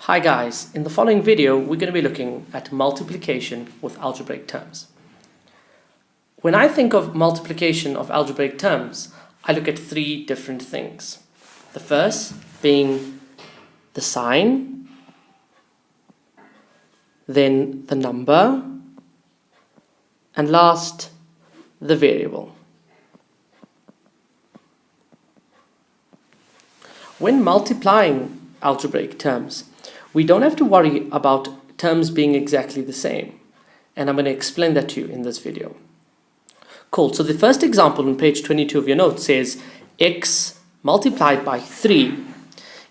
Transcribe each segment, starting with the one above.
Hi guys, in the following video we're going to be looking at multiplication with algebraic terms. When I think of multiplication of algebraic terms, I look at three different things. The first being the sign, then the number, and last, the variable. When multiplying algebraic terms, we don't have to worry about terms being exactly the same, and I'm going to explain that to you in this video. Cool, so the first example on page 22 of your notes says x multiplied by 3.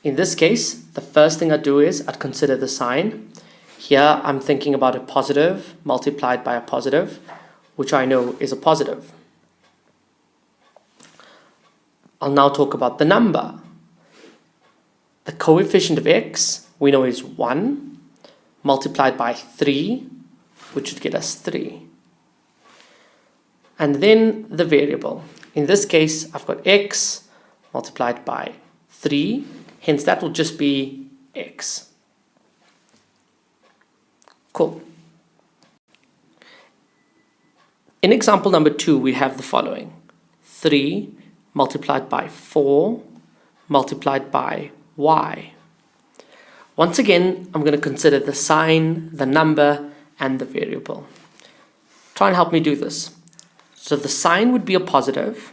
In this case, the first thing I do is I'd consider the sign. Here I'm thinking about a positive multiplied by a positive, which I know is a positive. I'll now talk about the number. The coefficient of x we know is 1 multiplied by 3, which would get us 3. And then the variable. In this case, I've got x multiplied by 3, hence that will just be x. Cool. In example number 2, we have the following. 3 multiplied by 4 multiplied by y. Once again, I'm going to consider the sign, the number, and the variable. Try and help me do this. So the sign would be a positive,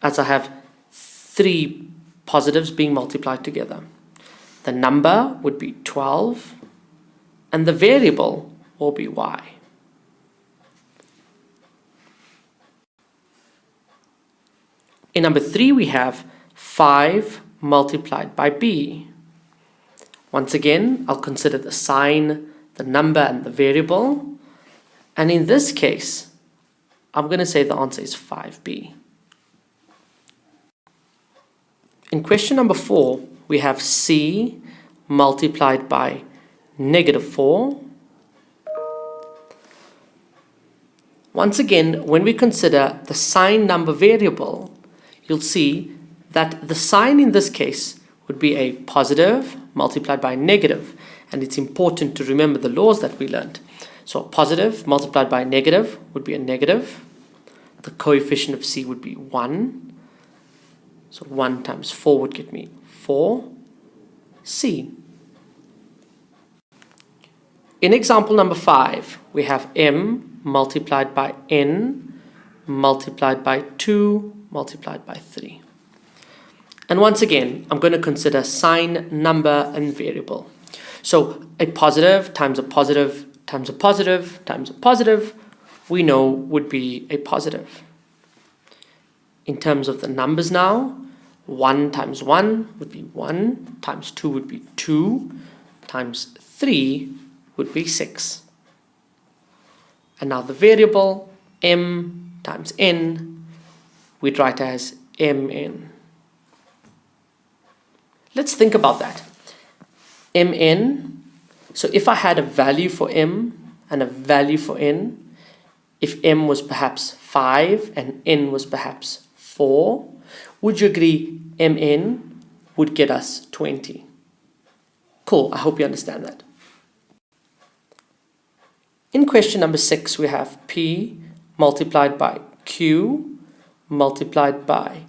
as I have 3 positives being multiplied together. The number would be 12, and the variable will be y. In number 3, we have 5 multiplied by b. Once again, I'll consider the sign, the number, and the variable. And in this case, I'm going to say the answer is 5b. In question number 4, we have c multiplied by -4. Once again, when we consider the sign, number, variable, you'll see that the sign in this case would be a positive multiplied by a negative, and it's important to remember the laws that we learned. So a positive multiplied by a negative would be a negative. The coefficient of c would be 1. So 1 times 4 would get me 4c. In example number 5, we have m multiplied by n multiplied by 2 multiplied by 3. And once again, I'm going to consider sign, number, and variable. So a positive times a positive times a positive times a positive, we know would be a positive. In terms of the numbers now, 1 times 1 would be 1, times 2 would be 2, times 3 would be 6. And now the variable, m times n, we'd write as mn. Let's think about that. Mn, so if I had a value for m and a value for n, if m was perhaps 5 and n was perhaps 4, would you agree mn would get us 20? Cool, I hope you understand that. In question number 6, we have p multiplied by q multiplied by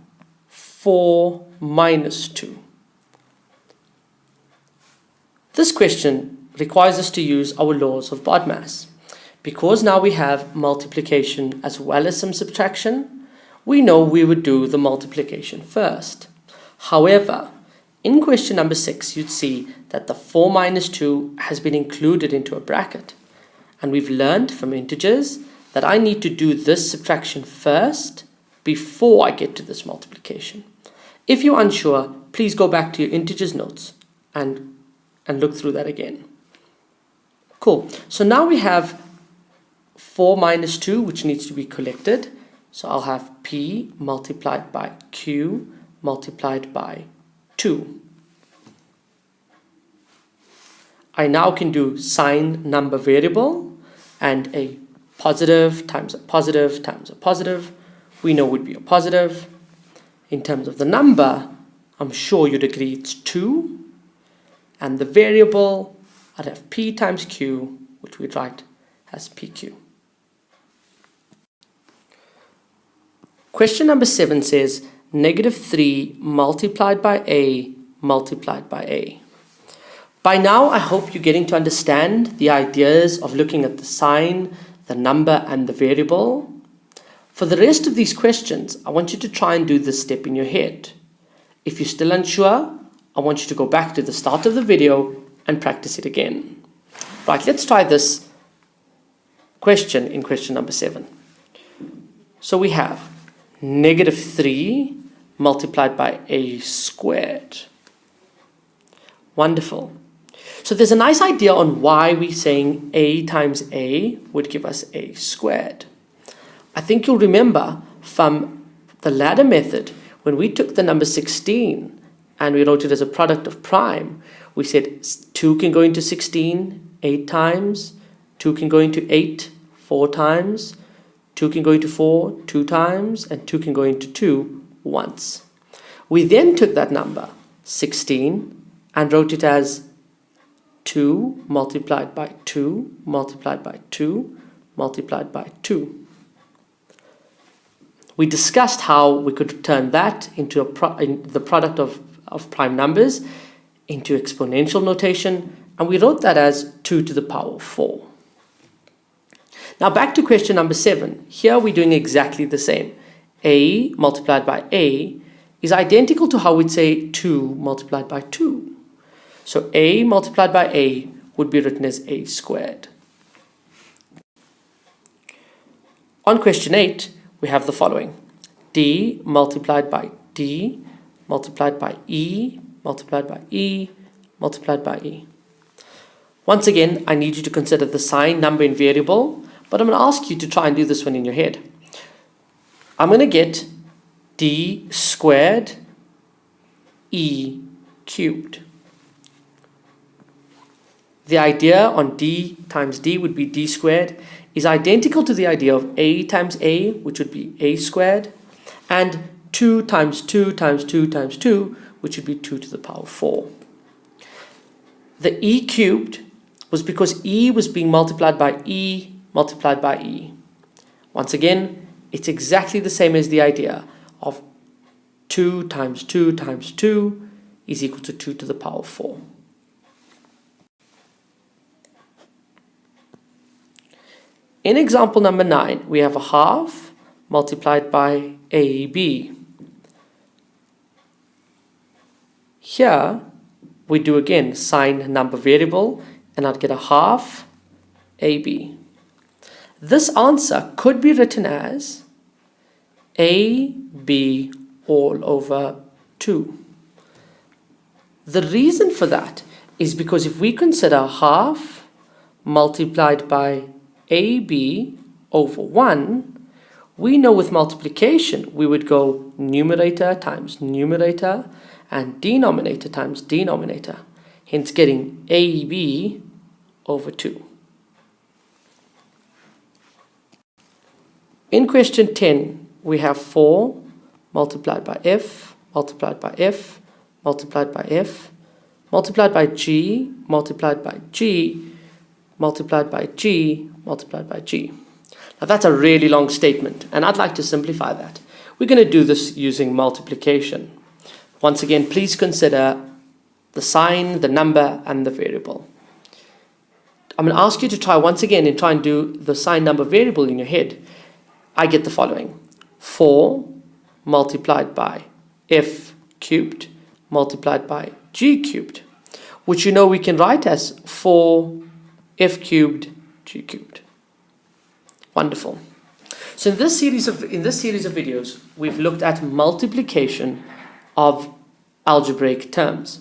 4 minus 2. This question requires us to use our laws of BODMAS. Because now we have multiplication as well as some subtraction, we know we would do the multiplication first. However, in question number 6, you'd see that the 4 minus 2 has been included into a bracket. And we've learned from integers that I need to do this subtraction first before I get to this multiplication. If you're unsure, please go back to your integers notes and look through that again. Cool. So now we have 4 minus 2, which needs to be collected. So I'll have p multiplied by q multiplied by 2. I now can do sign, number, variable, and a positive times a positive times a positive, we know would be a positive. In terms of the number, I'm sure you'd agree it's 2. and the variable, I'd have P times Q, which we'd write as PQ. Question number 7 says -3 multiplied by A multiplied by A. By now, I hope you're getting to understand the ideas of looking at the sign, the number, and the variable. For the rest of these questions, I want you to try and do this step in your head. If you're still unsure, I want you to go back to the start of the video and practice it again. Right, let's try this question in question number 7. So we have -3 multiplied by A squared. Wonderful. So there's a nice idea on why we're saying A times A would give us A squared. I think you'll remember from the ladder method, when we took the number 16 and we wrote it as a product of prime, we said 2 can go into 16 8 times, 2 can go into 8 4 times, 2 can go into 4 2 times, and 2 can go into 2 once. We then took that number, 16, and wrote it as 2 multiplied by 2 multiplied by 2 multiplied by 2. We discussed how we could turn that into the product of prime numbers into exponential notation, and we wrote that as 2 to the power 4. Now back to question number 7. Here we're doing exactly the same. A multiplied by A is identical to how we'd say 2 multiplied by 2. So A multiplied by A would be written as A squared. On question 8, we have the following. D multiplied by D multiplied by E multiplied by E multiplied by E. Once again, I need you to consider the sign, number, and variable, but I'm going to ask you to try and do this one in your head. I'm going to get D squared E cubed. The idea on D times D would be D squared is identical to the idea of A times A, which would be A squared, and 2 times 2 times 2 times 2, which would be 2 to the power 4. The E cubed was because E was being multiplied by E multiplied by E. Once again, it's exactly the same as the idea of 2 times 2 times 2 is equal to 2 to the power 4. In example number 9, we have a half multiplied by AB. Here, we do again sign, number, variable, and I'd get a half AB. This answer could be written as AB all over 2. The reason for that is because if we consider half multiplied by AB over 1, we know with multiplication we would go numerator times numerator and denominator times denominator, hence getting AB over 2. In question 10, we have 4 multiplied by F multiplied by F multiplied by F multiplied by G multiplied by G multiplied by G multiplied by G. Now that's a really long statement, and I'd like to simplify that. We're going to do this using multiplication. Once again, please consider the sign, the number, and the variable. I'm going to ask you to try once again and try and do the sign, number, variable in your head. I get the following. 4 multiplied by F cubed multiplied by G cubed, which you know we can write as 4 F cubed G cubed. Wonderful. So in this series of videos, we've looked at multiplication of algebraic terms.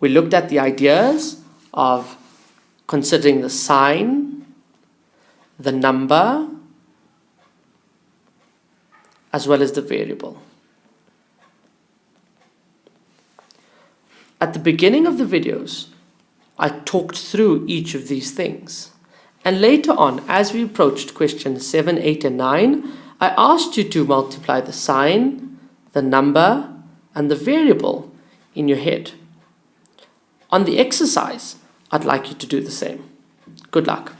We looked at the ideas of considering the sign, the number, as well as the variable. At the beginning of the videos, I talked through each of these things. And later on, as we approached questions 7, 8, and 9, I asked you to multiply the sign, the number, and the variable in your head. On the exercise, I'd like you to do the same. Good luck.